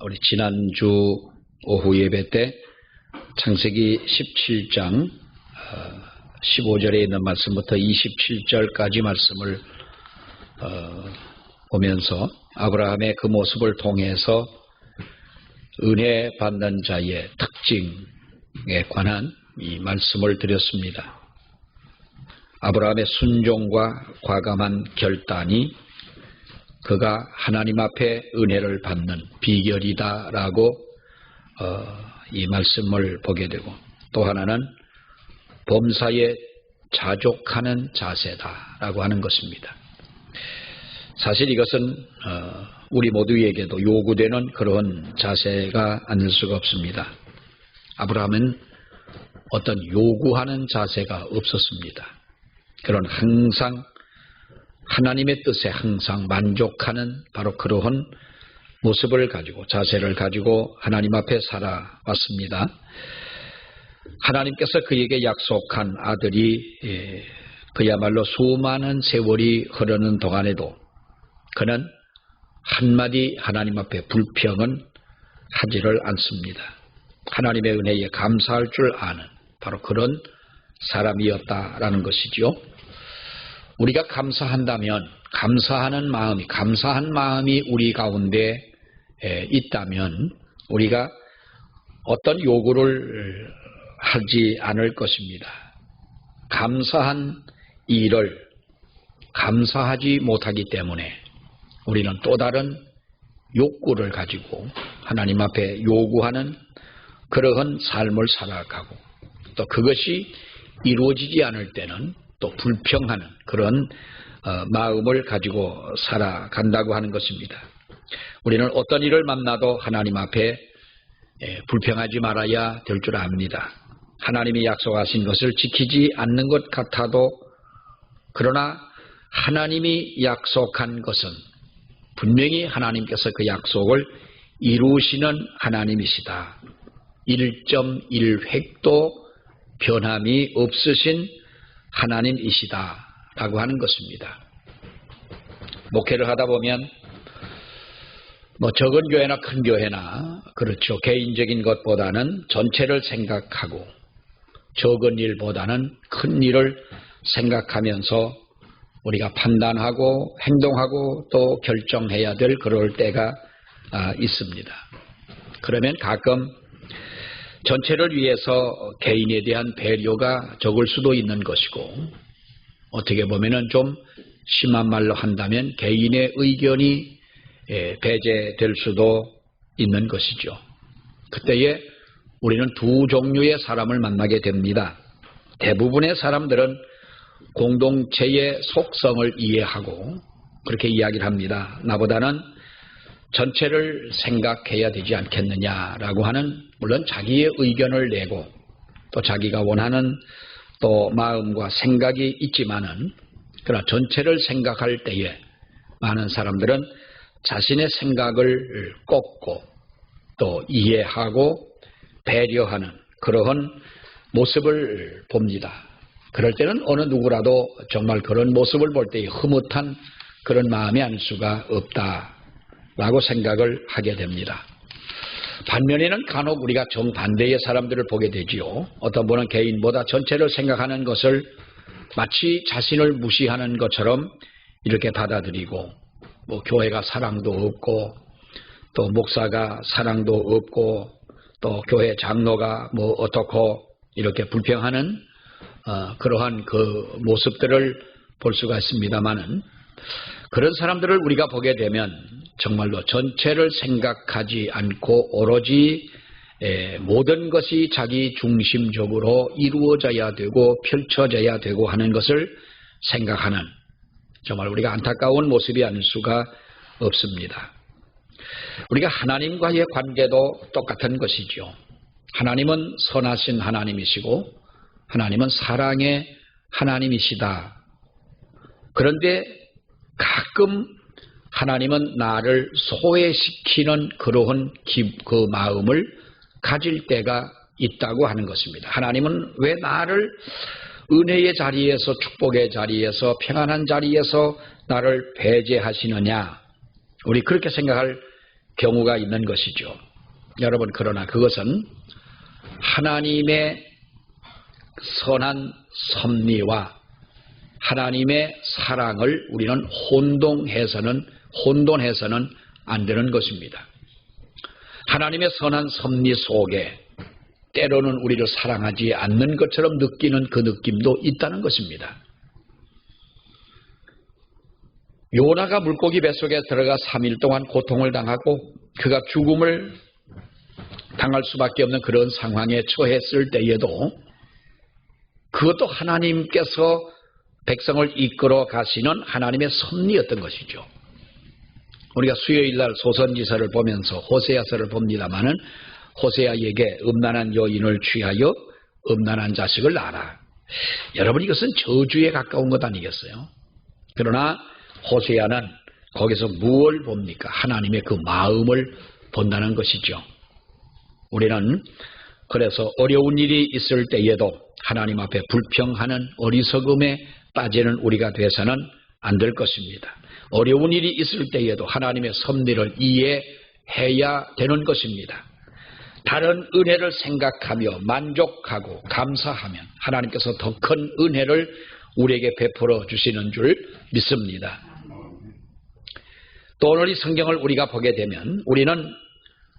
우리 지난주 오후 예배 때 창세기 17장 15절에 있는 말씀부터 27절까지 말씀을 보면서 아브라함의 그 모습을 통해서 은혜 받는 자의 특징에 관한 이 말씀을 드렸습니다. 아브라함의 순종과 과감한 결단이 그가 하나님 앞에 은혜를 받는 비결이다라고 이 말씀을 보게 되고, 또 하나는 범사에 자족하는 자세다라고 하는 것입니다. 사실 이것은 우리 모두에게도 요구되는 그런 자세가 아닐 수가 없습니다. 아브라함은 어떤 요구하는 자세가 없었습니다. 그런 항상 하나님의 뜻에 항상 만족하는 바로 그러한 모습을 가지고, 자세를 가지고 하나님 앞에 살아왔습니다. 하나님께서 그에게 약속한 아들이 그야말로 수많은 세월이 흐르는 동안에도 그는 한마디 하나님 앞에 불평은 하지를 않습니다. 하나님의 은혜에 감사할 줄 아는 바로 그런 사람이었다라는 것이죠. 우리가 감사한다면, 감사한 마음이 우리 가운데 있다면 우리가 어떤 요구를 하지 않을 것입니다. 감사한 일을 감사하지 못하기 때문에 우리는 또 다른 욕구를 가지고 하나님 앞에 요구하는 그러한 삶을 살아가고, 또 그것이 이루어지지 않을 때는 또 불평하는 그런 마음을 가지고 살아간다고 하는 것입니다. 우리는 어떤 일을 만나도 하나님 앞에 불평하지 말아야 될 줄 압니다. 하나님이 약속하신 것을 지키지 않는 것 같아도, 그러나 하나님이 약속한 것은 분명히 하나님께서 그 약속을 이루시는 하나님이시다. 1.1획도 변함이 없으신 하나님이시다 라고 하는 것입니다. 목회를 하다 보면 적은 교회나 큰 교회나 그렇죠, 개인적인 것보다는 전체를 생각하고 적은 일보다는 큰 일을 생각하면서 우리가 판단하고 행동하고 또 결정해야 될 그럴 때가 있습니다. 그러면 가끔 전체를 위해서 개인에 대한 배려가 적을 수도 있는 것이고, 어떻게 보면은 좀 심한 말로 한다면 개인의 의견이 배제될 수도 있는 것이죠. 그때에 우리는 두 종류의 사람을 만나게 됩니다. 대부분의 사람들은 공동체의 속성을 이해하고 그렇게 이야기를 합니다. 나보다는 전체를 생각해야 되지 않겠느냐라고 하는, 물론 자기의 의견을 내고 또 자기가 원하는 또 마음과 생각이 있지만은, 그러나 전체를 생각할 때에 많은 사람들은 자신의 생각을 꺾고 또 이해하고 배려하는 그러한 모습을 봅니다. 그럴 때는 어느 누구라도 정말 그런 모습을 볼 때에 흐뭇한 그런 마음이 아닐 수가 없다라고 생각을 하게 됩니다. 반면에는 간혹 우리가 정반대의 사람들을 보게 되지요. 어떤 분은 개인보다 전체를 생각하는 것을 마치 자신을 무시하는 것처럼 이렇게 받아들이고, 교회가 사랑도 없고 또 목사가 사랑도 없고 또 교회 장로가 어떻고 이렇게 불평하는 그러한 그 모습들을 볼 수가 있습니다만은, 그런 사람들을 우리가 보게 되면 정말로 전체를 생각하지 않고 오로지 모든 것이 자기 중심적으로 이루어져야 되고 펼쳐져야 되고 하는 것을 생각하는, 정말 우리가 안타까운 모습이 아닐 수가 없습니다. 우리가 하나님과의 관계도 똑같은 것이죠. 하나님은 선하신 하나님이시고 하나님은 사랑의 하나님이시다. 그런데 가끔 하나님은 나를 소외시키는 그러한 그 마음을 가질 때가 있다고 하는 것입니다. 하나님은 왜 나를 은혜의 자리에서, 축복의 자리에서, 평안한 자리에서 나를 배제하시느냐, 우리 그렇게 생각할 경우가 있는 것이죠. 여러분, 그러나 그것은 하나님의 선한 섭리와 하나님의 사랑을 우리는 혼돈해서는 안 되는 것입니다. 하나님의 선한 섭리 속에 때로는 우리를 사랑하지 않는 것처럼 느끼는 그 느낌도 있다는 것입니다. 요나가 물고기 뱃속에 들어가 3일 동안 고통을 당하고 그가 죽음을 당할 수밖에 없는 그런 상황에 처했을 때에도 그것도 하나님께서 백성을 이끌어 가시는 하나님의 섭리였던 것이죠. 우리가 수요일날 소선지서를 보면서 호세아서를 봅니다마는 호세아에게 음란한 여인을 취하여 음란한 자식을 낳아라. 여러분, 이것은 저주에 가까운 것 아니겠어요? 그러나 호세아는 거기서 무엇을 봅니까? 하나님의 그 마음을 본다는 것이죠. 우리는 그래서 어려운 일이 있을 때에도 하나님 앞에 불평하는 어리석음에 빠지는 우리가 돼서는 안 될 것입니다. 어려운 일이 있을 때에도 하나님의 섭리를 이해해야 되는 것입니다. 다른 은혜를 생각하며 만족하고 감사하면 하나님께서 더 큰 은혜를 우리에게 베풀어 주시는 줄 믿습니다. 또 오늘 이 성경을 우리가 보게 되면 우리는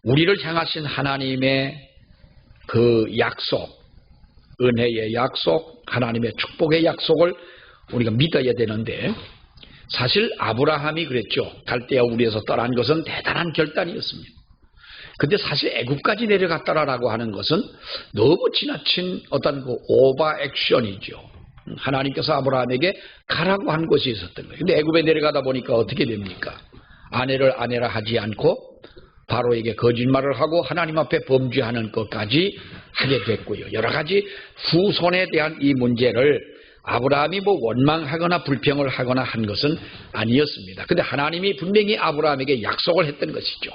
우리를 향하신 하나님의 그 약속, 은혜의 약속, 하나님의 축복의 약속을 우리가 믿어야 되는데, 사실 아브라함이 그랬죠. 갈대아 우리에서 떠난 것은 대단한 결단이었습니다. 근데 사실 애굽까지 내려갔다라고 하는 것은 너무 지나친 어떤 그 오버 액션이죠. 하나님께서 아브라함에게 가라고 한 것이 있었던 거예요. 근데 애굽에 내려가다 보니까 어떻게 됩니까? 아내를 아내라 하지 않고 바로에게 거짓말을 하고 하나님 앞에 범죄하는 것까지 하게 됐고요. 여러 가지 후손에 대한 이 문제를 아브라함이 뭐 원망하거나 불평을 하거나 한 것은 아니었습니다. 근데 하나님이 분명히 아브라함에게 약속을 했던 것이죠.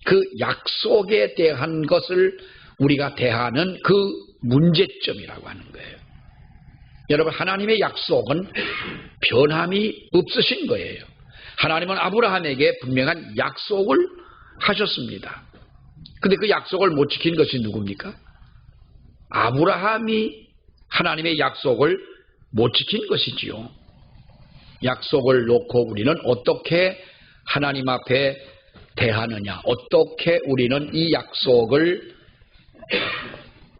그 약속에 대한 것을 우리가 대하는 그 문제점이라고 하는 거예요. 여러분, 하나님의 약속은 변함이 없으신 거예요. 하나님은 아브라함에게 분명한 약속을 하셨습니다. 근데 그 약속을 못 지킨 것이 누굽니까? 아브라함이 하나님의 약속을 못 지킨 것이지요. 약속을 놓고 우리는 어떻게 하나님 앞에 대하느냐, 어떻게 우리는 이 약속을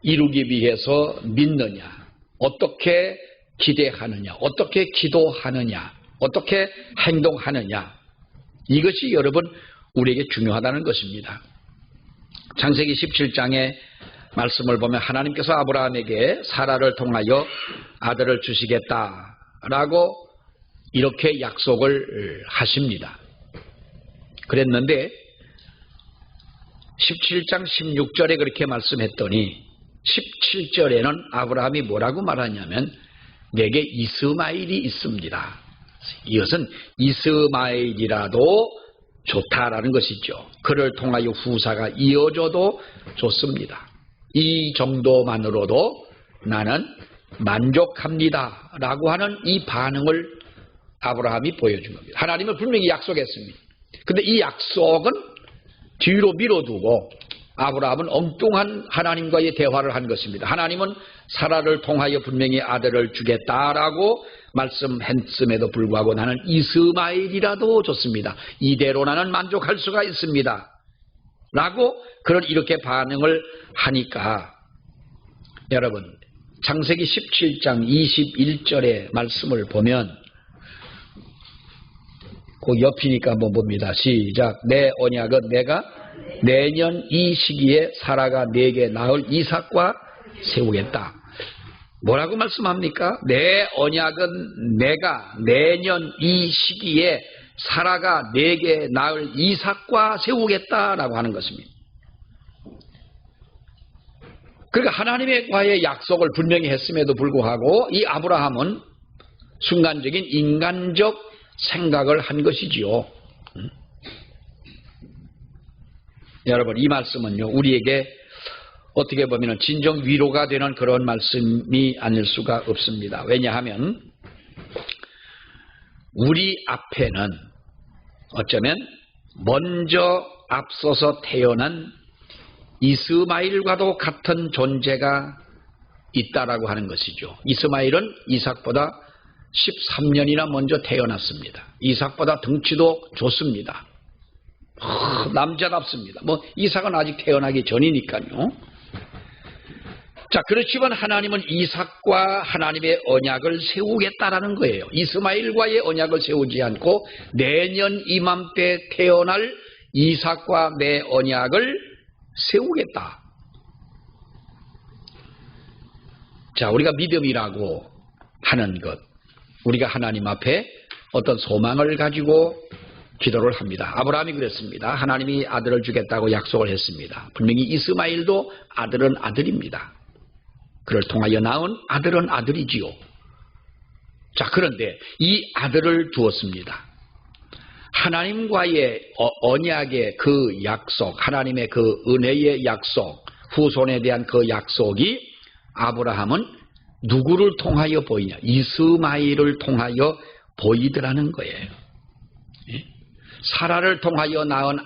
이루기 위해서 믿느냐, 어떻게 기대하느냐, 어떻게 기도하느냐, 어떻게 행동하느냐, 이것이 여러분 우리에게 중요하다는 것입니다. 창세기 17장의 말씀을 보면 하나님께서 아브라함에게 사라를 통하여 아들을 주시겠다라고 이렇게 약속을 하십니다. 그랬는데 17장 16절에 그렇게 말씀했더니 17절에는 아브라함이 뭐라고 말하냐면 내게 이스마엘이 있습니다. 이것은 이스마엘이라도 좋다라는 것이죠. 그를 통하여 후사가 이어져도 좋습니다. 이 정도만으로도 나는 만족합니다 라고 하는 이 반응을 아브라함이 보여준 겁니다. 하나님은 분명히 약속했습니다. 근데 이 약속은 뒤로 밀어두고 아브라함은 엉뚱한 하나님과의 대화를 한 것입니다. 하나님은 사라를 통하여 분명히 아들을 주겠다라고 말씀했음에도 불구하고 나는 이스마엘이라도 좋습니다. 이대로 나는 만족할 수가 있습니다. 라고 이렇게 반응을 하니까 여러분 창세기 17장 21절의 말씀을 보면 그 옆이니까 한번 봅니다. 시작. 내 언약은 내가 내년 이 시기에 사라가 내게 낳을 이삭과 세우겠다. 뭐라고 말씀합니까? 내 언약은 내가 내년 이 시기에 사라가 내게 낳을 이삭과 세우겠다라고 하는 것입니다. 그러니까 하나님의 과의 약속을 분명히 했음에도 불구하고 이 아브라함은 순간적인 인간적 생각을 한 것이지요. 여러분, 이 말씀은요 우리에게 어떻게 보면 진정 위로가 되는 그런 말씀이 아닐 수가 없습니다. 왜냐하면 우리 앞에는 어쩌면 먼저 앞서서 태어난 이스마엘과도 같은 존재가 있다라고 하는 것이죠. 이스마엘은 이삭보다 13년이나 먼저 태어났습니다. 이삭보다 덩치도 좋습니다. 남자답습니다. 이삭은 아직 태어나기 전이니까요. 자, 그렇지만 하나님은 이삭과 하나님의 언약을 세우겠다라는 거예요. 이스마엘과의 언약을 세우지 않고 내년 이맘때 태어날 이삭과 내 언약을 세우겠다. 자, 우리가 믿음이라고 하는 것, 우리가 하나님 앞에 어떤 소망을 가지고 기도를 합니다. 아브라함이 그랬습니다. 하나님이 아들을 주겠다고 약속을 했습니다. 분명히 이스마엘도 아들은 아들입니다. 그를 통하여 낳은 아들은 아들이지요. 자, 그런데 이 아들을 주었습니다. 하나님과의 언약의 그 약속, 하나님의 그 은혜의 약속, 후손에 대한 그 약속이 아브라함은 누구를 통하여 보이냐? 이스마엘을 통하여 보이더라는 거예요. 사라를 통하여 낳은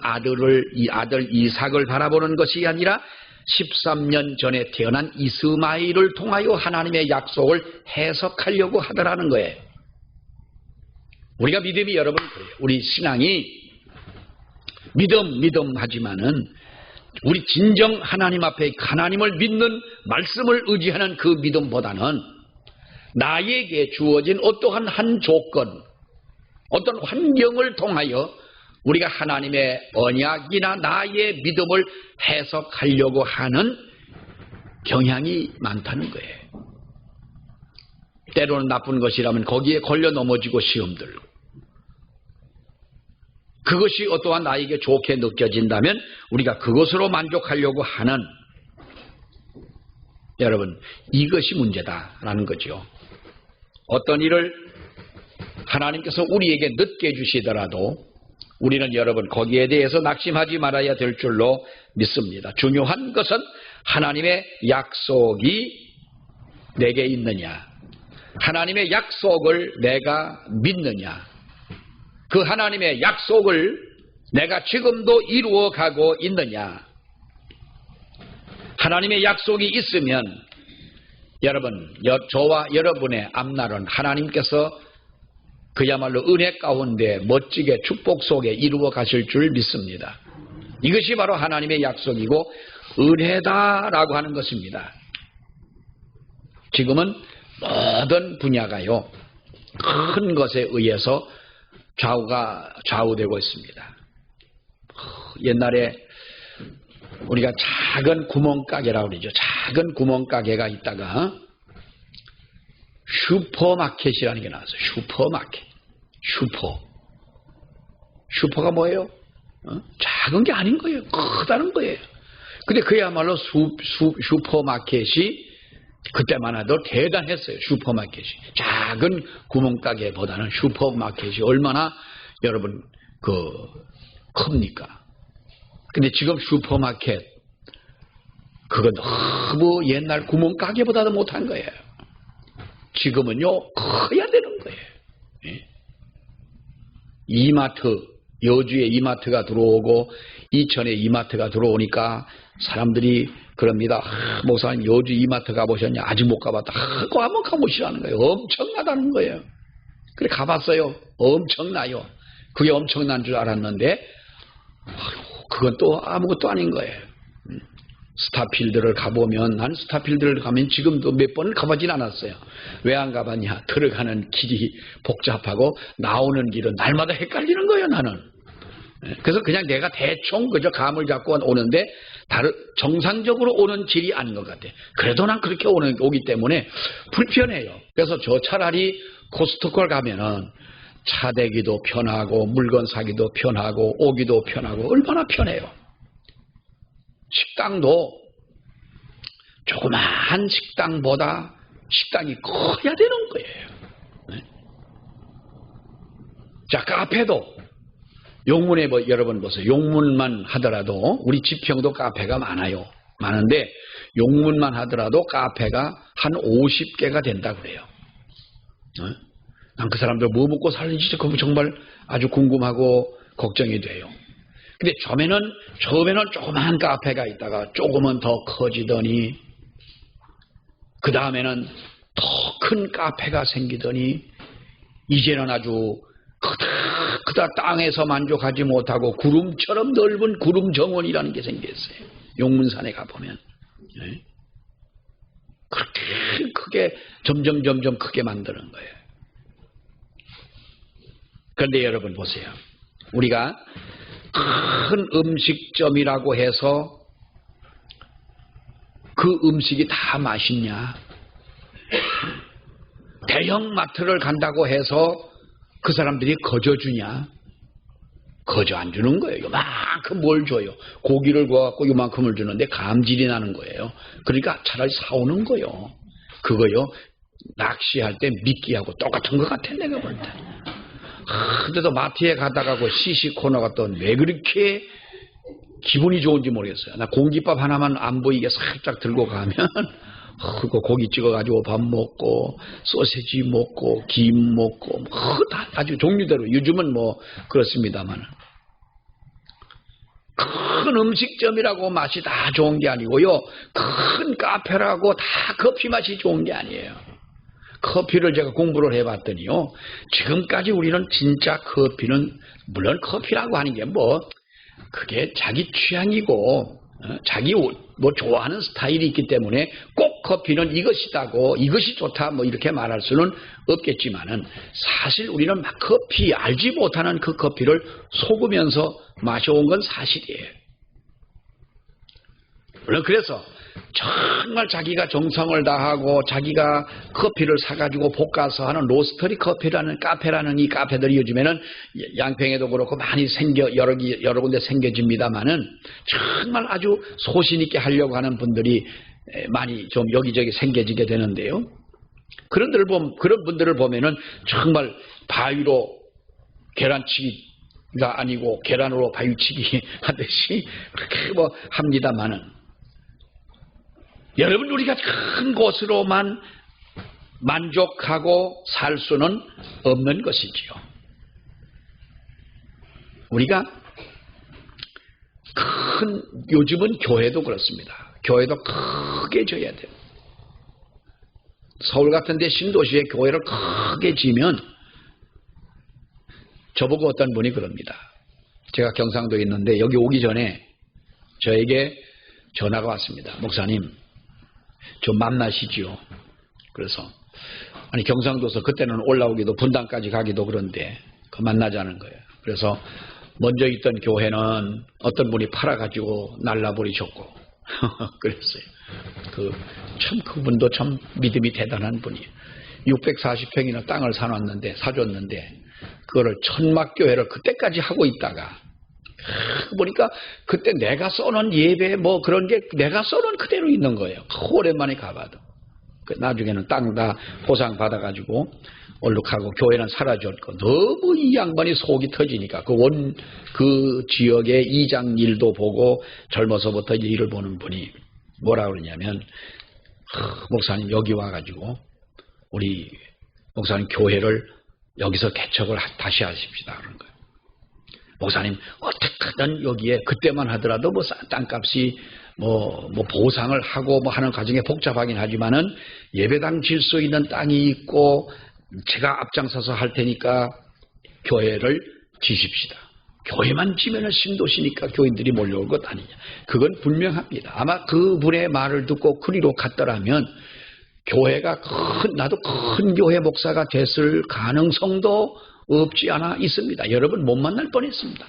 이 아들 이삭을 바라보는 것이 아니라 13년 전에 태어난 이스마엘을 통하여 하나님의 약속을 해석하려고 하더라는 거예요. 우리가 믿음이 여러분 그래요. 우리 신앙이 믿음 하지만은 우리 진정 하나님 앞에 하나님을 믿는 말씀을 의지하는 그 믿음보다는 나에게 주어진 어떠한 한 조건, 어떤 환경을 통하여 우리가 하나님의 언약이나 나의 믿음을 해석하려고 하는 경향이 많다는 거예요. 때로는 나쁜 것이라면 거기에 걸려 넘어지고 시험 들고, 그것이 어떠한 나에게 좋게 느껴진다면 우리가 그것으로 만족하려고 하는, 여러분, 이것이 문제다라는 거죠. 어떤 일을 하나님께서 우리에게 늦게 주시더라도 우리는 여러분 거기에 대해서 낙심하지 말아야 될 줄로 믿습니다. 중요한 것은 하나님의 약속이 내게 있느냐, 하나님의 약속을 내가 믿느냐, 그 하나님의 약속을 내가 지금도 이루어가고 있느냐. 하나님의 약속이 있으면 여러분, 저와 여러분의 앞날은 하나님께서 그야말로 은혜 가운데 멋지게 축복 속에 이루어 가실 줄 믿습니다. 이것이 바로 하나님의 약속이고 은혜다라고 하는 것입니다. 지금은 모든 분야가요, 큰 것에 의해서 좌우되고 있습니다. 옛날에 우리가 작은 구멍가게라고 그러죠. 작은 구멍가게가 있다가 슈퍼마켓이라는 게 나왔어요. 슈퍼마켓. 슈퍼가 뭐예요? 작은 게 아닌 거예요. 크다는 거예요. 근데 그야말로 슈퍼마켓이 그때만 해도 대단했어요. 슈퍼마켓이. 작은 구멍가게보다는 슈퍼마켓이 얼마나 여러분 큽니까? 근데 지금 슈퍼마켓 그건 너무 옛날 구멍가게보다도 못한 거예요. 지금은요 커야 되는 거예요. 예? 이마트, 여주에 이마트가 들어오고 이천에 이마트가 들어오니까 사람들이 그럽니다. 목사님 여주 이마트 가보셨냐? 아직 못 가봤다. 그거 한번 가보시라는 거예요. 엄청나다는 거예요. 그래 가봤어요. 엄청나요. 그게 엄청난 줄 알았는데 그건 또 아무것도 아닌 거예요. 스타필드를 가보면, 난 스타필드를 가면 지금도 몇 번을 가보진 않았어요. 왜 안 가봤냐? 들어가는 길이 복잡하고 나오는 길은 날마다 헷갈리는 거예요, 나는. 그래서 그냥 내가 대충 그저 감을 잡고 오는데 정상적으로 오는 길이 아닌 것 같아. 그래도 난 그렇게 오기 때문에 불편해요. 그래서 저 차라리 코스트코를 가면은 차 대기도 편하고 물건 사기도 편하고 오기도 편하고 얼마나 편해요. 식당도 조그마한 식당보다 식당이 커야 되는 거예요. 네? 자, 카페도 용문에 여러분 보세요. 용문만 하더라도 우리 지평도 카페가 많은데 용문만 하더라도 카페가 한 50개가 된다고 그래요. 네? 난 그 사람들 뭐 먹고 살는지 정말 아주 궁금하고 걱정이 돼요. 근데 처음에는 조그만 카페가 있다가 조금은 더 커지더니 그 다음에는 더 큰 카페가 생기더니 이제는 아주 크다 땅에서 만족하지 못하고 구름처럼 넓은 구름 정원이라는 게 생겼어요. 용문산에 가보면. 네? 그렇게 크게 점점 크게 만드는 거예요. 그런데 여러분 보세요. 우리가 큰 음식점이라고 해서 그 음식이 다 맛있냐? 대형 마트를 간다고 해서 그 사람들이 거저 주냐? 거저 안 주는 거예요. 요만큼 뭘 줘요. 고기를 구워갖고 요만큼을 주는데 감질이 나는 거예요. 그러니까 차라리 사오는 거요. 그거요. 낚시할 때 미끼하고 똑같은 것 같아 내가 볼 때. 근데도 마트에 가다가 그 시시코너 갔던 왜 그렇게 기분이 좋은지 모르겠어요. 나 공깃밥 하나만 안 보이게 살짝 들고 가면 그거 고기 찍어가지고 밥 먹고 소세지 먹고 김 먹고 다 아주 종류대로 요즘은 뭐 그렇습니다만 큰 음식점이라고 맛이 다 좋은 게 아니고요. 큰 카페라고 다 커피 맛이 좋은 게 아니에요. 커피를 제가 공부를 해봤더니요. 지금까지 우리는 진짜 커피는 물론 커피라고 하는 게 뭐 그게 자기 취향이고 자기 뭐 좋아하는 스타일이 있기 때문에 꼭 커피는 이것이다고 이것이 좋다 뭐 이렇게 말할 수는 없겠지만은 사실 우리는 막 커피 알지 못하는 그 커피를 속으면서 마셔온 건 사실이에요. 물론 그래서 정말 자기가 정성을 다하고 자기가 커피를 사가지고 볶아서 하는 로스터리 커피라는 카페라는 이 카페들이 요즘에는 양평에도 그렇고 많이 여러 군데 생겨집니다만은 정말 아주 소신 있게 하려고 하는 분들이 많이 좀 여기저기 생겨지게 되는데요. 그런 분들을 보면은 정말 바위로 계란치기가 아니고 계란으로 바위치기 하듯이 그렇게 뭐 합니다만은 여러분 우리가 큰 곳으로만 만족하고 살 수는 없는 것이지요. 우리가 요즘은 교회도 그렇습니다. 교회도 크게 져야 돼요. 서울 같은 데 신도시에 교회를 크게 지면 저보고 어떤 분이 그럽니다. 제가 경상도에 있는데 여기 오기 전에 저에게 전화가 왔습니다. 목사님 좀 만나시지요. 그래서 아니 경상도에서 그때는 올라오기도 분당까지 가기도 그런데 그 만나자는 거예요. 그래서 먼저 있던 교회는 어떤 분이 팔아가지고 날라버리셨고 그랬어요. 참 그분도 참 믿음이 대단한 분이에요. 640평이나 땅을 사줬는데 그거를 천막교회를 그때까지 하고 있다가 보니까 그때 내가 써놓은 예배 뭐 그런 게 내가 써놓은 그대로 있는 거예요. 오랜만에 가봐도. 나중에는 땅 다 보상 받아가지고 얼룩하고 교회는 사라졌고 너무 이 양반이 속이 터지니까 그 지역의 이장 일도 보고 젊어서부터 이제 일을 보는 분이 뭐라 그러냐면 목사님 여기 와가지고 우리 목사님 교회를 여기서 개척을 다시 하십시다 그런 거예요. 목사님 어떻게든 여기에 그때만 하더라도 뭐 땅값이 뭐 보상을 하고 뭐 하는 과정에 복잡하긴 하지만은 예배당 질 수 있는 땅이 있고 제가 앞장서서 할 테니까 교회를 지십시다. 교회만 지면은 신도시니까 교인들이 몰려올 것 아니냐. 그건 분명합니다. 아마 그분의 말을 듣고 그리로 갔더라면 교회가 나도 큰 교회 목사가 됐을 가능성도 없지 않아 있습니다. 여러분 못 만날 뻔했습니다.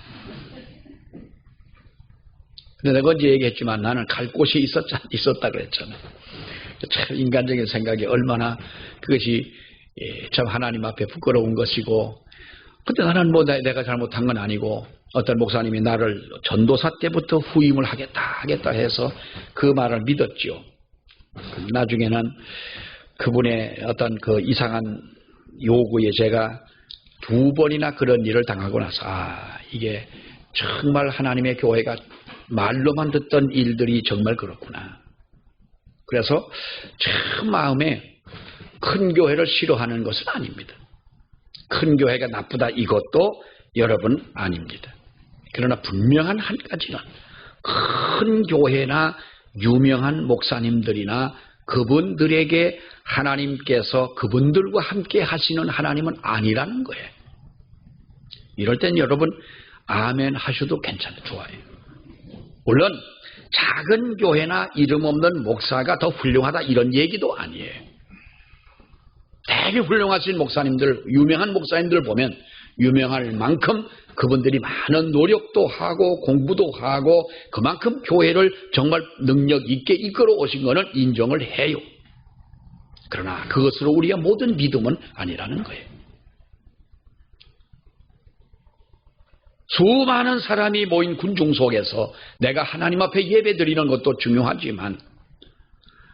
근데 내가 언제 얘기했지만 나는 갈 곳이 있었다 그랬잖아요. 참 인간적인 생각이 얼마나 그것이 참 하나님 앞에 부끄러운 것이고 근데 나는 뭐 내가 잘못한 건 아니고 어떤 목사님이 나를 전도사 때부터 후임을 하겠다 해서 그 말을 믿었죠. 나중에는 그분의 어떤 그 이상한 요구에 제가 2번이나 그런 일을 당하고 나서 이게 정말 하나님의 교회가 말로만 듣던 일들이 정말 그렇구나. 그래서 참 마음에 큰 교회를 싫어하는 것은 아닙니다. 큰 교회가 나쁘다 이것도 여러분 아닙니다. 그러나 분명한 한 가지는 큰 교회나 유명한 목사님들이나 그분들에게 하나님께서 그분들과 함께 하시는 하나님은 아니라는 거예요. 이럴 땐 여러분 아멘 하셔도 괜찮아요. 좋아요. 물론 작은 교회나 이름 없는 목사가 더 훌륭하다 이런 얘기도 아니에요. 되게 훌륭하신 목사님들, 유명한 목사님들 보면 유명할 만큼 그분들이 많은 노력도 하고 공부도 하고 그만큼 교회를 정말 능력 있게 이끌어 오신 것은 인정을 해요. 그러나 그것으로 우리가 모든 믿음은 아니라는 거예요. 수많은 사람이 모인 군중 속에서 내가 하나님 앞에 예배 드리는 것도 중요하지만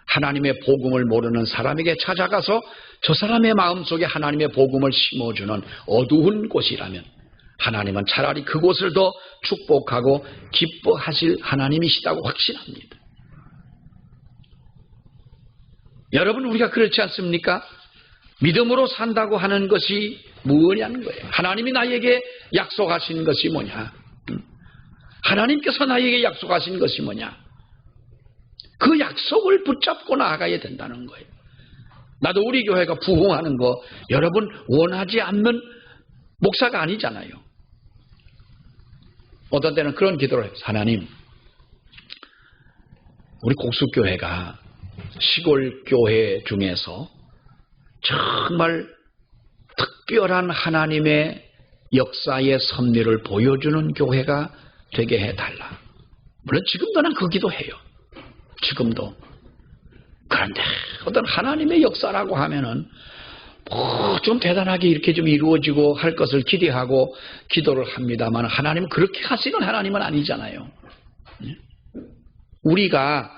하나님의 복음을 모르는 사람에게 찾아가서 저 사람의 마음속에 하나님의 복음을 심어주는 어두운 곳이라면 하나님은 차라리 그곳을 더 축복하고 기뻐하실 하나님이시다고 확신합니다. 여러분, 우리가 그렇지 않습니까? 믿음으로 산다고 하는 것이 뭐냐는 거예요. 하나님이 나에게 약속하신 것이 뭐냐? 하나님께서 나에게 약속하신 것이 뭐냐? 그 약속을 붙잡고 나아가야 된다는 거예요. 나도 우리 교회가 부흥하는 거 여러분 원하지 않는 목사가 아니잖아요. 어떤 때는 그런 기도를 해요. 하나님, 우리 곡수교회가 시골 교회 중에서 정말 특별한 하나님의 역사의 섭리를 보여주는 교회가 되게 해달라. 물론 지금도 난 그 기도해요. 지금도. 그런데 어떤 하나님의 역사라고 하면은 좀 대단하게 이렇게 좀 이루어지고 할 것을 기대하고 기도를 합니다만 하나님은 그렇게 하시는 하나님은 아니잖아요. 우리가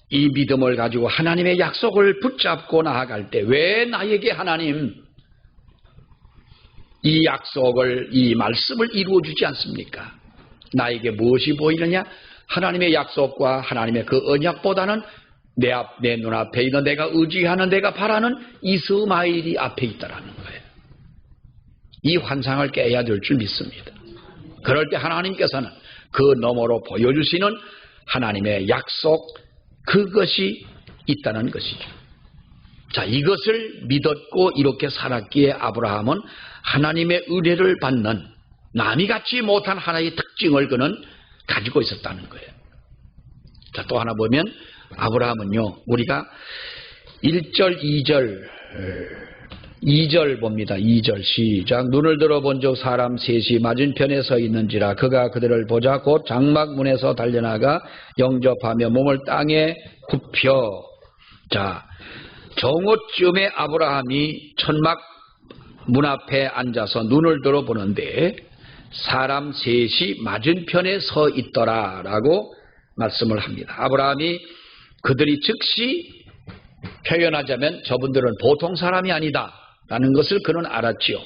이 믿음을 가지고 하나님의 약속을 붙잡고 나아갈 때 왜 나에게 하나님 이 약속을, 이 말씀을 이루어주지 않습니까? 나에게 무엇이 보이느냐? 하나님의 약속과 하나님의 그 언약보다는 내 눈앞에 있는 내가 의지하는 내가 바라는 이스마엘이 앞에 있다라는 거예요. 이 환상을 깨야 될 줄 믿습니다. 그럴 때 하나님께서는 그 너머로 보여주시는 하나님의 약속, 그것이 있다는 것이죠. 자, 이것을 믿었고 이렇게 살았기에 아브라함은 하나님의 은혜를 받는 남이 갖지 못한 하나의 특징을 그는 가지고 있었다는 거예요. 자, 또 하나 보면 아브라함은요, 우리가 1절, 2절 봅니다. 2절 시작. 눈을 들어본 적 사람 셋이 맞은편에 서 있는지라 그가 그들을 보자 곧 장막문에서 달려나가 영접하며 몸을 땅에 굽혀. 자, 정오쯤에 아브라함이 천막 문 앞에 앉아서 눈을 들어보는데 사람 셋이 맞은편에 서 있더라라고 말씀을 합니다. 아브라함이 그들이 즉시 표현하자면 저분들은 보통 사람이 아니다라는 것을 그는 알았지요.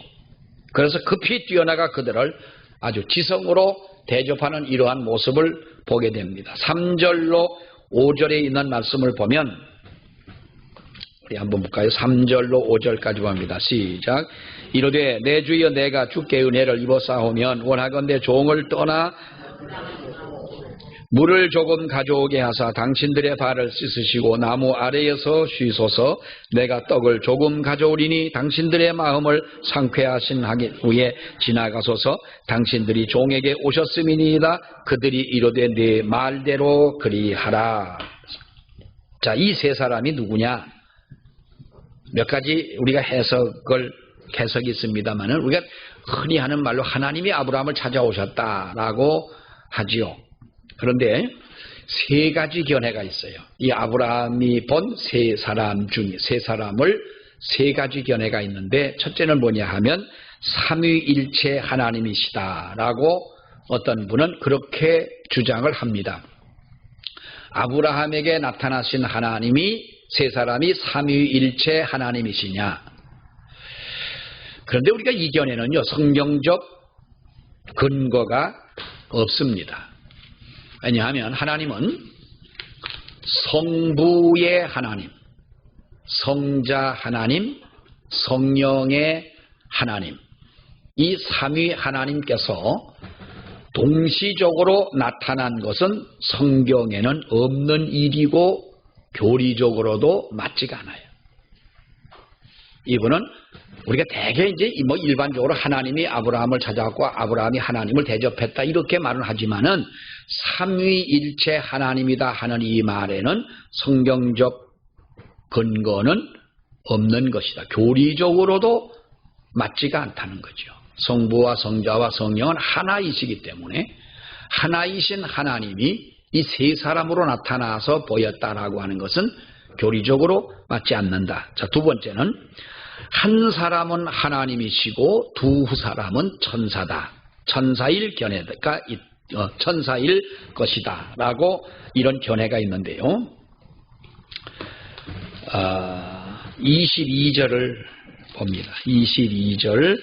그래서 급히 뛰어나가 그들을 아주 지성으로 대접하는 이러한 모습을 보게 됩니다. 3절로 5절에 있는 말씀을 보면 우리 한번 볼까요? 3절로 5절까지 봅니다. 시작. 이르되 내 주여 내가 주께 은혜를 입었사오면 원하건대 종을 떠나 물을 조금 가져오게 하사 당신들의 발을 씻으시고 나무 아래에서 쉬소서. 내가 떡을 조금 가져오리니 당신들의 마음을 상쾌하신 후에 지나가소서. 당신들이 종에게 오셨음이니이다. 그들이 이르되 네 말대로 그리하라. 자, 이 세 사람이 누구냐? 몇 가지 우리가 해석이 있습니다만은 우리가 흔히 하는 말로 하나님이 아브라함을 찾아오셨다라고 하지요. 그런데 세 가지 견해가 있어요. 이 아브라함이 본 세 사람 중에 세 사람을 세 가지 견해가 있는데 첫째는 뭐냐 하면 삼위일체 하나님이시다라고 어떤 분은 그렇게 주장을 합니다. 아브라함에게 나타나신 하나님이 세 사람이 삼위일체 하나님이시냐? 그런데 우리가 이 견해는요 성경적 근거가 없습니다. 왜냐하면 하나님은 성부의 하나님, 성자 하나님, 성령의 하나님, 이 삼위 하나님께서 동시적으로 나타난 것은 성경에는 없는 일이고 교리적으로도 맞지가 않아요. 이분은 우리가 대개 이제 뭐 일반적으로 하나님이 아브라함을 찾아왔고 아브라함이 하나님을 대접했다 이렇게 말은 하지만은 삼위일체 하나님이다 하는 이 말에는 성경적 근거는 없는 것이다. 교리적으로도 맞지가 않다는 거죠. 성부와 성자와 성령은 하나이시기 때문에 하나이신 하나님이 이 세 사람으로 나타나서 보였다라고 하는 것은 교리적으로 맞지 않는다. 자, 두 번째는 한 사람은 하나님이시고 두 사람은 천사다. 천사일 견해가 천사일 것이다 라고 이런 견해가 있는데요. 22절을 봅니다. 22절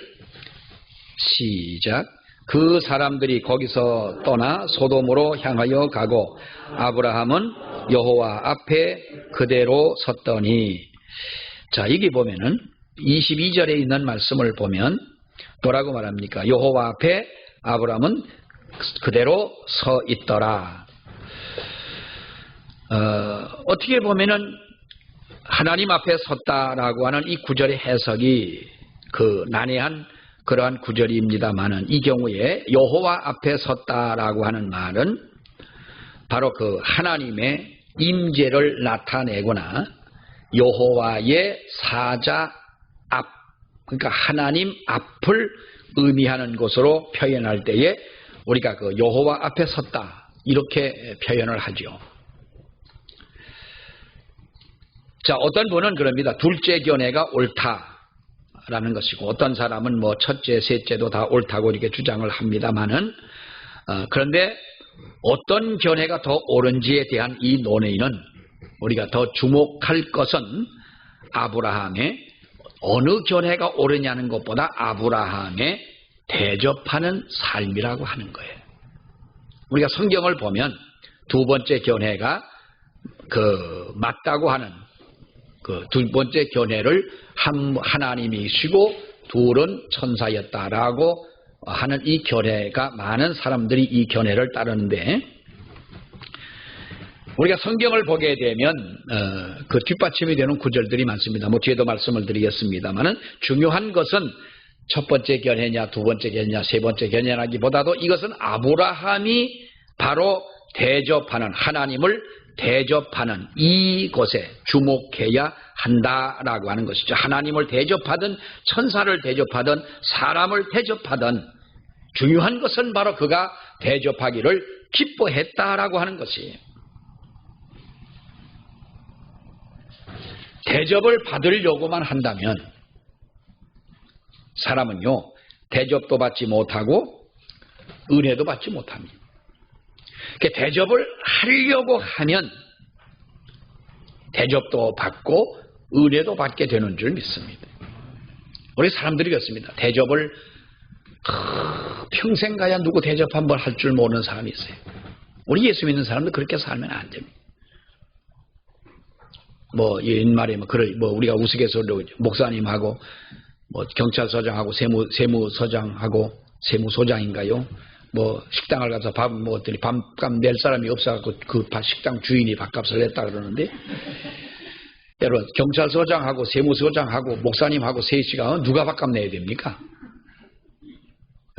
시작. 그 사람들이 거기서 떠나 소돔으로 향하여 가고 아브라함은 여호와 앞에 그대로 섰더니, 자, 여기 보면은 22절에 있는 말씀을 보면 뭐라고 말합니까? 여호와 앞에 아브라함은 그대로 서 있더라. 어떻게 보면은 하나님 앞에 섰다라고 하는 이 구절의 해석이 그 난해한 그러한 구절입니다만은, 이 경우에 여호와 앞에 섰다라고 하는 말은 바로 그 하나님의 임재를 나타내거나 여호와의 사자 앞, 그러니까 하나님 앞을 의미하는 것으로 표현할 때에 우리가 그 여호와 앞에 섰다 이렇게 표현을 하죠. 자, 어떤 분은 그럽니다. 둘째 견해가 옳다라는 것이고, 어떤 사람은 뭐 첫째, 셋째도 다 옳다고 이렇게 주장을 합니다만은, 그런데 어떤 견해가 더 옳은지에 대한 이 논의는 우리가 더 주목할 것은 아브라함의 어느 견해가 옳으냐는 것보다 아브라함의 대접하는 삶이라고 하는 거예요. 우리가 성경을 보면 두 번째 견해가 그 맞다고 하는 그 두 번째 견해를 하나님이시고 둘은 천사였다라고 하는 이 견해가 많은 사람들이 이 견해를 따르는데, 우리가 성경을 보게 되면 그 뒷받침이 되는 구절들이 많습니다. 뭐 뒤에도 말씀을 드리겠습니다만은, 중요한 것은 첫 번째 견해냐 두 번째 견해냐 세 번째 견해라기보다도 이것은 아브라함이 바로 대접하는, 하나님을 대접하는 이곳에 주목해야 한다라고 하는 것이죠. 하나님을 대접하든 천사를 대접하든 사람을 대접하든 중요한 것은 바로 그가 대접하기를 기뻐했다라고 하는 것이에요. 대접을 받으려고만 한다면 사람은요, 대접도 받지 못하고 은혜도 받지 못합니다. 대접을 하려고 하면 대접도 받고 은혜도 받게 되는 줄 믿습니다. 우리 사람들이 그렇습니다. 대접을 평생 가야 누구 대접 한번 할 줄 모르는 사람이 있어요. 우리 예수 믿는 사람도 그렇게 살면 안 됩니다. 뭐 옛말에 뭐 우리가 우스갯소리로 목사님하고 뭐 경찰서장하고 세무서장하고 세무소장인가요? 뭐 식당을 가서 밥 먹었더니 밥값 낼 사람이 없어갖고 그 식당 주인이 밥값을 냈다 그러는데, 여러분 경찰서장하고 세무서장하고 목사님하고 셋이가 누가 밥값 내야 됩니까?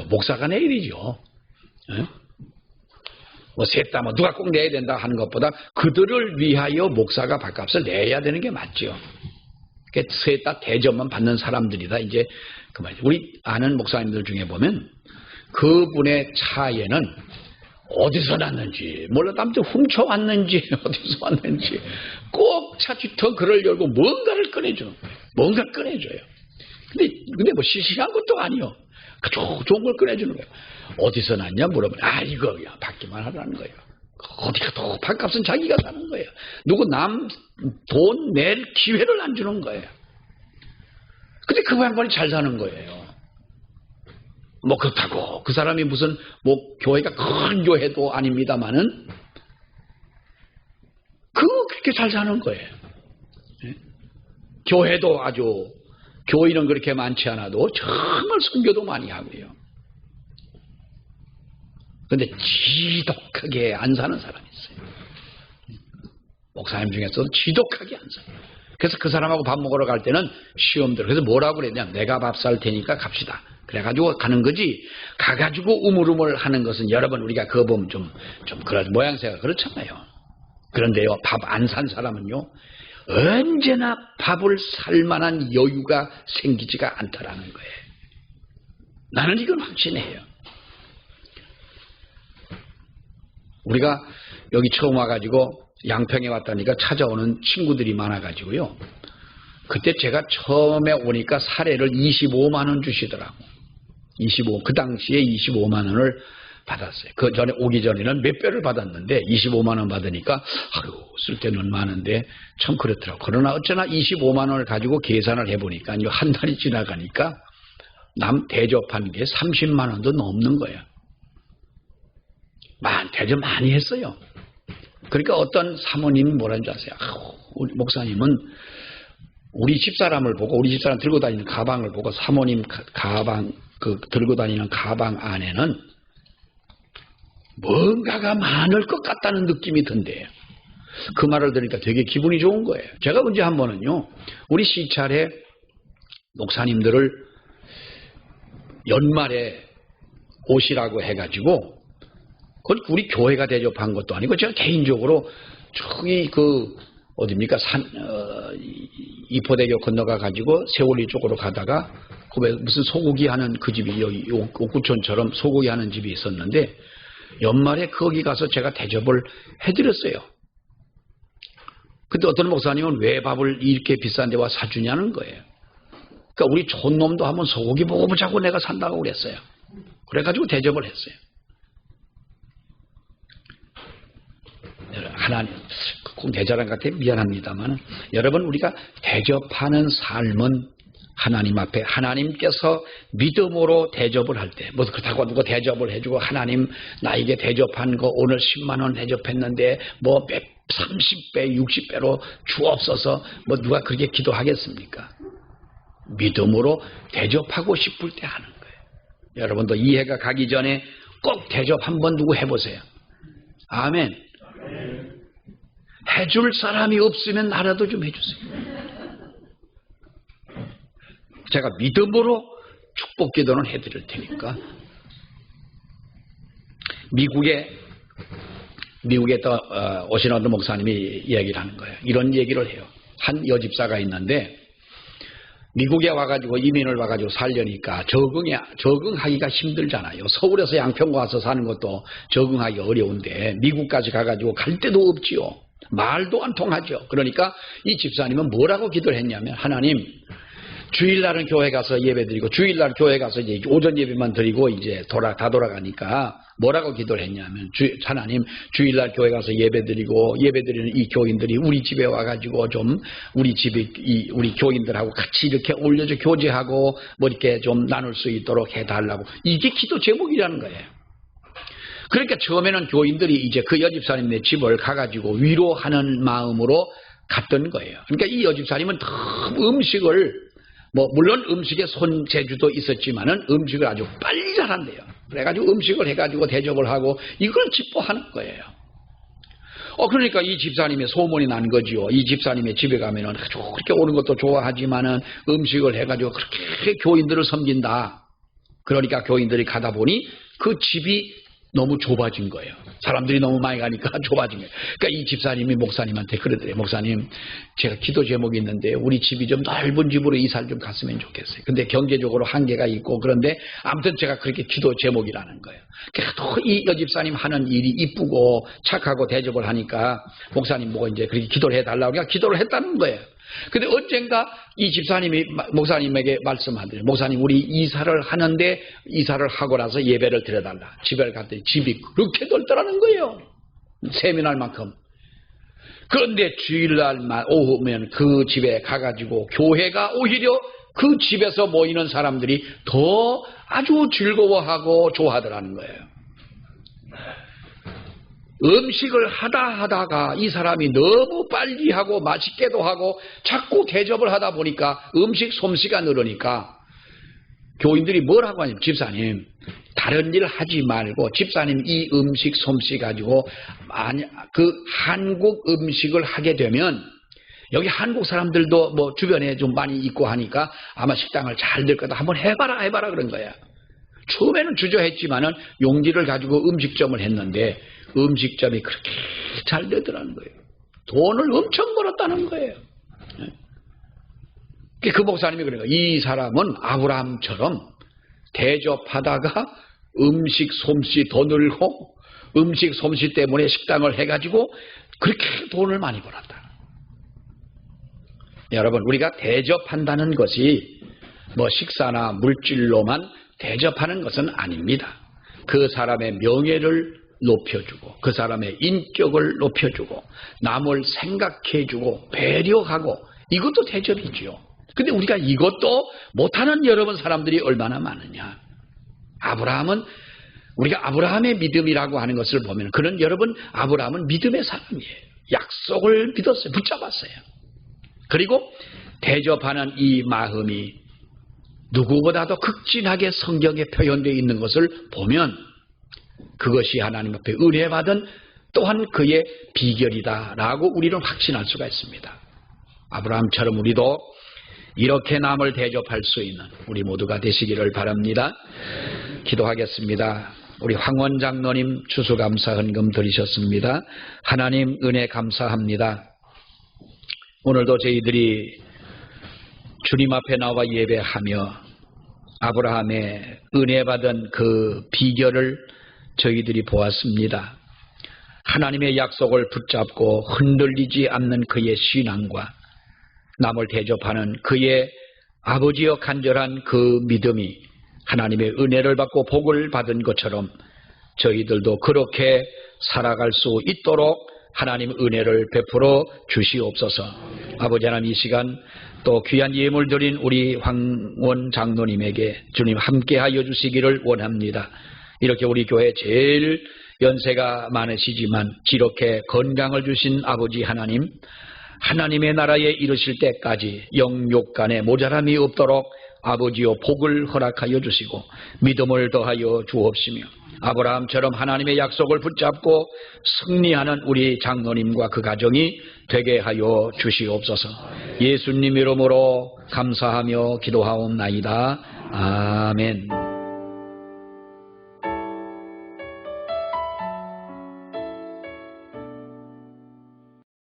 목사가 내야 되죠. 뭐 셋 다 뭐 누가 꼭 내야 된다 하는 것보다 그들을 위하여 목사가 밥값을 내야 되는 게 맞죠. 셋 다 대접만 받는 사람들이다 이제 그 말이죠. 우리 아는 목사님들 중에 보면 그분의 차에는 어디서 났는지 몰라도 아무튼 훔쳐왔는지 어디서 왔는지 꼭 차 뒤터글을 열고 뭔가를 꺼내주는 거예요. 뭔가를 꺼내줘요. 근데 뭐 시시한 것도 아니요. 좋은 걸 꺼내주는 거예요. 어디서 났냐 물어보면 이거야 받기만 하라는 거예요. 어디가 더 밥값은 자기가 사는 거예요. 누구 남 돈 낼 기회를 안 주는 거예요. 근데 그 양반이 잘 사는 거예요. 뭐 그렇다고 그 사람이 무슨 뭐 교회가 큰 교회도 아닙니다만은 그렇게 잘 사는 거예요. 교회도 아주 교인은 그렇게 많지 않아도 정말 선교도 많이 하고요. 근데 지독하게 안 사는 사람이 있어요. 목사님 중에서도 지독하게 안 살아요. 그래서 그 사람하고 밥 먹으러 갈 때는 시험 들어. 그래서 뭐라고 그랬냐? 내가 밥 살 테니까 갑시다. 그래가지고 가는 거지. 가가지고 우물우물 하는 것은 여러분 우리가 그거 보면 좀 그런 모양새가 그렇잖아요. 그런데요, 밥 안 산 사람은요, 언제나 밥을 살 만한 여유가 생기지가 않더라는 거예요. 나는 이건 확신해요. 우리가 여기 처음 와가지고 양평에 왔다니까 찾아오는 친구들이 많아가지고요. 그때 제가 처음에 오니까 사례를 25만 원 주시더라고. 그 당시에 25만 원을 받았어요. 그 전에 오기 전에는 몇 배를 받았는데 25만 원 받으니까 쓸 때는 많은데 참 그렇더라고. 그러나 어쩌나 25만 원을 가지고 계산을 해보니까 한 달이 지나가니까 남 대접한 게 30만 원도 넘는 거예요. 대접 많이 했어요. 그러니까 어떤 사모님이 뭐라는 줄 아세요? 우리 목사님은 우리 집사람을 보고, 우리 집사람 들고 다니는 가방을 보고, 사모님 가방, 들고 다니는 가방 안에는 뭔가가 많을 것 같다는 느낌이 든대요. 그 말을 들으니까 되게 기분이 좋은 거예요. 제가 언제 한 번은요, 우리 시찰에 목사님들을 연말에 오시라고 해가지고, 우리 교회가 대접한 것도 아니고 제가 개인적으로 저기 어딥니까 이포대교 건너가 가지고 세월리 쪽으로 가다가 무슨 소고기 하는 그 집이 여기 옥구촌처럼 소고기 하는 집이 있었는데 연말에 거기 가서 제가 대접을 해드렸어요. 근데 어떤 목사님은 왜 밥을 이렇게 비싼 데 와 사주냐는 거예요. 그러니까 우리 촌놈도 한번 소고기 먹어보자고 내가 산다고 그랬어요. 그래가지고 대접을 했어요. 하나님, 꼭 내 자랑 같아 미안합니다만, 여러분 우리가 대접하는 삶은 하나님 앞에 하나님께서 믿음으로 대접을 할 때, 뭐 그렇다고 누가 대접을 해주고 하나님 나에게 대접한 거 오늘 10만 원 대접했는데 뭐 30배, 60배로 주옵소서, 뭐 누가 그렇게 기도하겠습니까? 믿음으로 대접하고 싶을 때 하는 거예요. 여러분도 이해가 가기 전에 꼭 대접 한번 누구 해보세요. 아멘. 해줄 사람이 없으면 나라도 좀 해주세요. 제가 믿음으로 축복 기도는 해드릴 테니까. 미국에 또 오신 어떤 목사님이 이야기를 하는 거예요. 이런 얘기를 해요. 한 여집사가 있는데 미국에 와가지고 이민을 와가지고 살려니까 적응하기가 힘들잖아요. 서울에서 양평 와서 사는 것도 적응하기 어려운데 미국까지 가가지고 갈 데도 없지요. 말도 안 통하죠. 그러니까 이 집사님은 뭐라고 기도를 했냐면, 하나님, 주일날은 교회 가서 예배드리고 주일날 교회 가서 이제 오전 예배만 드리고 이제 다 돌아가니까 뭐라고 기도를 했냐면, 하나님, 주일날 교회 가서 예배드리고 예배드리는 이 교인들이 우리 집에 와가지고 좀 우리 교인들하고 같이 이렇게 올려져 교제하고 뭐 이렇게 좀 나눌 수 있도록 해달라고. 이게 기도 제목이라는 거예요. 그러니까 처음에는 교인들이 이제 그 여집사님네 집을 가가지고 위로하는 마음으로 갔던 거예요. 그러니까 이 여집사님은 너무 음식을, 물론 음식에 손재주도 있었지만은 음식을 아주 빨리 잘한대요. 그래가지고 음식을 해가지고 대접을 하고 이걸 기뻐하는 거예요. 그러니까 이 집사님의 소문이 난 거지요. 이 집사님의 집에 가면은 그렇게 오는 것도 좋아하지만은 음식을 해가지고 그렇게 교인들을 섬긴다. 그러니까 교인들이 가다 보니 그 집이 너무 좁아진 거예요. 사람들이 너무 많이 가니까 좁아진 거예요. 그러니까 이 집사님이 목사님한테 그러더래요. 목사님, 제가 기도 제목이 있는데 우리 집이 좀 넓은 집으로 이사를 좀 갔으면 좋겠어요. 근데 경제적으로 한계가 있고, 그런데 아무튼 제가 그렇게 기도 제목이라는 거예요. 그러니까 이 여집사님 하는 일이 이쁘고 착하고 대접을 하니까 목사님 보고 이제 그렇게 기도를 해달라고 그러니까 기도를 했다는 거예요. 근데 언젠가 이 집사님이 목사님에게 말씀하더래요. 목사님, 우리 이사를 하는데 이사를 하고 나서 예배를 드려달라. 집에 갔더니 집이 그렇게 넓더라는 거예요. 세미날 만큼. 그런데 주일날만 오후면 그 집에 가가지고 교회가 오히려 그 집에서 모이는 사람들이 더 아주 즐거워하고 좋아하더라는 거예요. 음식을 하다가 이 사람이 너무 빨리 하고 맛있게도 하고 자꾸 대접을 하다 보니까 음식 솜씨가 늘으니까 교인들이 뭐라고 하냐면, 집사님, 다른 일 하지 말고 집사님 이 음식 솜씨 가지고 그 한국 음식을 하게 되면 여기 한국 사람들도 뭐 주변에 좀 많이 있고 하니까 아마 식당을 잘 될 거다. 한번 해봐라 그런 거야. 처음에는 주저했지만은 용기를 가지고 음식점을 했는데 음식점이 그렇게 잘 되더라는 거예요. 돈을 엄청 벌었다는 거예요. 그 목사님이 그런 거예요. 이 사람은 아브라함처럼 대접하다가 음식 솜씨 더 늘고 음식 솜씨 때문에 식당을 해가지고 그렇게 돈을 많이 벌었다. 여러분, 우리가 대접한다는 것이 뭐 식사나 물질로만 대접하는 것은 아닙니다. 그 사람의 명예를 높여주고 그 사람의 인격을 높여주고 남을 생각해주고 배려하고 이것도 대접이지요. 근데 우리가 이것도 못하는 여러분 사람들이 얼마나 많으냐. 우리가 아브라함의 믿음이라고 하는 것을 보면 그는 여러분 아브라함은 믿음의 사람이에요. 약속을 믿었어요. 붙잡았어요. 그리고 대접하는 이 마음이 누구보다도 극진하게 성경에 표현되어 있는 것을 보면 그것이 하나님 앞에 은혜받은 또한 그의 비결이다라고 우리는 확신할 수가 있습니다. 아브라함처럼 우리도 이렇게 남을 대접할 수 있는 우리 모두가 되시기를 바랍니다. 기도하겠습니다. 우리 황원 장로님 추수감사 헌금 드리셨습니다. 하나님 은혜 감사합니다. 오늘도 저희들이 주님 앞에 나와 예배하며 아브라함의 은혜 받은 그 비결을 저희들이 보았습니다. 하나님의 약속을 붙잡고 흔들리지 않는 그의 신앙과 남을 대접하는 그의 아버지여 간절한 그 믿음이 하나님의 은혜를 받고 복을 받은 것처럼 저희들도 그렇게 살아갈 수 있도록 하나님 은혜를 베풀어 주시옵소서. 아버지 하나님, 이 시간 또 귀한 예물 드린 우리 황원 장로님에게 주님 함께하여 주시기를 원합니다. 이렇게 우리 교회 제일 연세가 많으시지만 이렇게 건강을 주신 아버지 하나님, 하나님의 나라에 이르실 때까지 영육간에 모자람이 없도록 아버지여 복을 허락하여 주시고 믿음을 더하여 주옵시며 아브라함처럼 하나님의 약속을 붙잡고 승리하는 우리 장로님과 그 가정이 되게 하여 주시옵소서. 예수님 이름으로 감사하며 기도하옵나이다. 아멘.